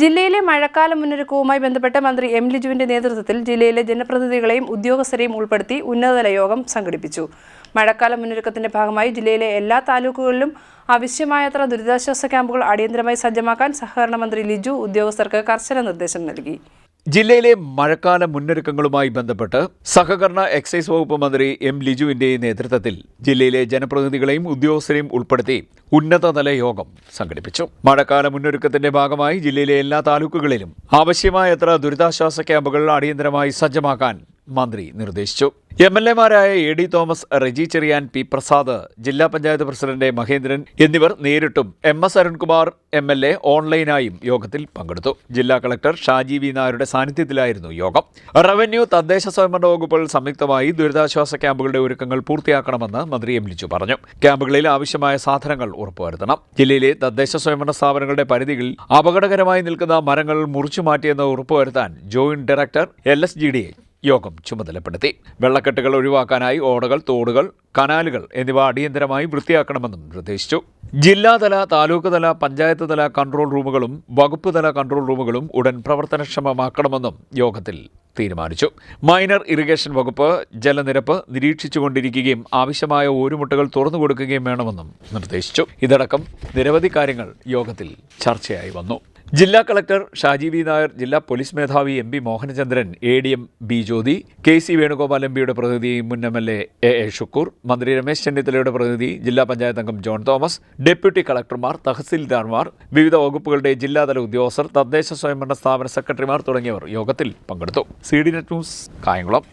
ജില്ലയിലെ മഴക്കാല മുന്നൊരുക്കവുമായി ബന്ധപ്പെട്ട് മന്ത്രി എം ലിജുവിന്റെ നേതൃത്വത്തിൽ ജില്ലയിലെ ജനപ്രതിനിധികളെയും ഉദ്യോഗസ്ഥരെയും ഉൾപ്പെടുത്തി ഉന്നതതല യോഗം സംഘടിപ്പിച്ചു. മഴക്കാല മുന്നൊരുക്കത്തിന്റെ ഭാഗമായി ജില്ലയിലെ എല്ലാ താലൂക്കുകളിലും ആവശ്യമായത്ര ദുരിതാശ്വാസ ക്യാമ്പുകൾ അടിയന്തരമായി സജ്ജമാക്കാൻ സഹകരണ മന്ത്രി ലിജു ഉദ്യോഗസ്ഥർക്ക് കർശന നിർദ്ദേശം നൽകി. ജില്ലയിലെ മഴക്കാല മുന്നൊരുക്കങ്ങളുമായി ബന്ധപ്പെട്ട് സഹകരണ എക്സൈസ് വകുപ്പ് മന്ത്രി എം ലിജുവിന്റെ നേതൃത്വത്തിൽ ജില്ലയിലെ ജനപ്രതിനിധികളെയും ഉദ്യോഗസ്ഥരെയും ഉൾപ്പെടുത്തി ഉന്നതതല യോഗം സംഘടിപ്പിച്ചു. മഴക്കാല മുന്നൊരുക്കത്തിന്റെ ഭാഗമായി ജില്ലയിലെ എല്ലാ താലൂക്കുകളിലും ആവശ്യമായത്ര ദുരിതാശ്വാസ ക്യാമ്പുകൾ അടിയന്തരമായി സജ്ജമാക്കാൻ മന്ത്രി നിർദ്ദേശിച്ചു. എംഎൽഎമാരായ A D Thomas, Reji Cherian, P Prasad, ജില്ലാ പഞ്ചായത്ത് പ്രസിഡന്റ് മഹേന്ദ്രൻ എന്നിവർ നേരിട്ടും എം എസ് അരുൺകുമാർ എംഎൽഎ ഓൺലൈനായും യോഗത്തിൽ പങ്കെടുത്തു. ജില്ലാ കളക്ടർ ഷാജി വി നായരുടെ സാന്നിധ്യത്തിലായിരുന്നു യോഗം. റവന്യൂ, തദ്ദേശ സ്വയംഭരണ വകുപ്പുകൾ സംയുക്തമായി ദുരിതാശ്വാസ ക്യാമ്പുകളുടെ ഒരുക്കങ്ങൾ പൂർത്തിയാക്കണമെന്ന് മന്ത്രി എം ലിജു പറഞ്ഞു. ക്യാമ്പുകളിൽ ആവശ്യമായ സാധനങ്ങൾ ഉറപ്പുവരുത്തണം. ജില്ലയിലെ തദ്ദേശ സ്വയംഭരണ സ്ഥാപനങ്ങളുടെ പരിധിയിൽ അപകടകരമായി നിൽക്കുന്ന മരങ്ങൾ മുറിച്ചു മാറ്റിയെന്ന് ഉറപ്പുവരുത്താൻ ജോയിന്റ് ഡയറക്ടർ LSGDയെ യോഗം ചുമതലപ്പെടുത്തി. വെള്ളക്കെട്ടുകൾ ഒഴിവാക്കാനായി ഓടകൾ, തോടുകൾ, കനാലുകൾ എന്നിവ അടിയന്തരമായി വൃത്തിയാക്കണമെന്നും നിർദ്ദേശിച്ചു. ജില്ലാതല, താലൂക്ക് തല, പഞ്ചായത്ത് തല കൺട്രോൾ റൂമുകളും വകുപ്പ് തല കൺട്രോൾ റൂമുകളും ഉടൻ പ്രവർത്തനക്ഷമമാക്കണമെന്നും യോഗത്തിൽ തീരുമാനിച്ചു. മൈനർ ഇറിഗേഷൻ വകുപ്പ് ജലനിരപ്പ് നിരീക്ഷിച്ചുകൊണ്ടിരിക്കുകയും ആവശ്യമായ ഊരുമുട്ടകൾ തുറന്നുകൊടുക്കുകയും വേണമെന്നും നിർദ്ദേശിച്ചു. ഇതടക്കം നിരവധി കാര്യങ്ങൾ യോഗത്തിൽ ചർച്ചയായി വന്നു. ജില്ലാ കളക്ടർ ഷാജി വി നായർ, ജില്ലാ പോലീസ് മേധാവി M P Mohanachandran, ADM B Jyothi, KC Venugopal MPയുടെ പ്രതിനിധി മുൻ MLA AA ഷുക്കൂർ, മന്ത്രി രമേശ് ചെന്നിത്തലയുടെ പ്രതിനിധി ജില്ലാ പഞ്ചായത്ത് അംഗം ജോൺ തോമസ്, ഡെപ്യൂട്ടി കളക്ടർമാർ, തഹസിൽദാർമാർ, വിവിധ വകുപ്പുകളുടെ ജില്ലാതല ഉദ്യോഗസ്ഥർ, തദ്ദേശ സ്വയംഭരണ സ്ഥാപന സെക്രട്ടറിമാർ തുടങ്ങിയവർ യോഗത്തിൽ പങ്കെടുത്തു. CD net news, Kayamkulam.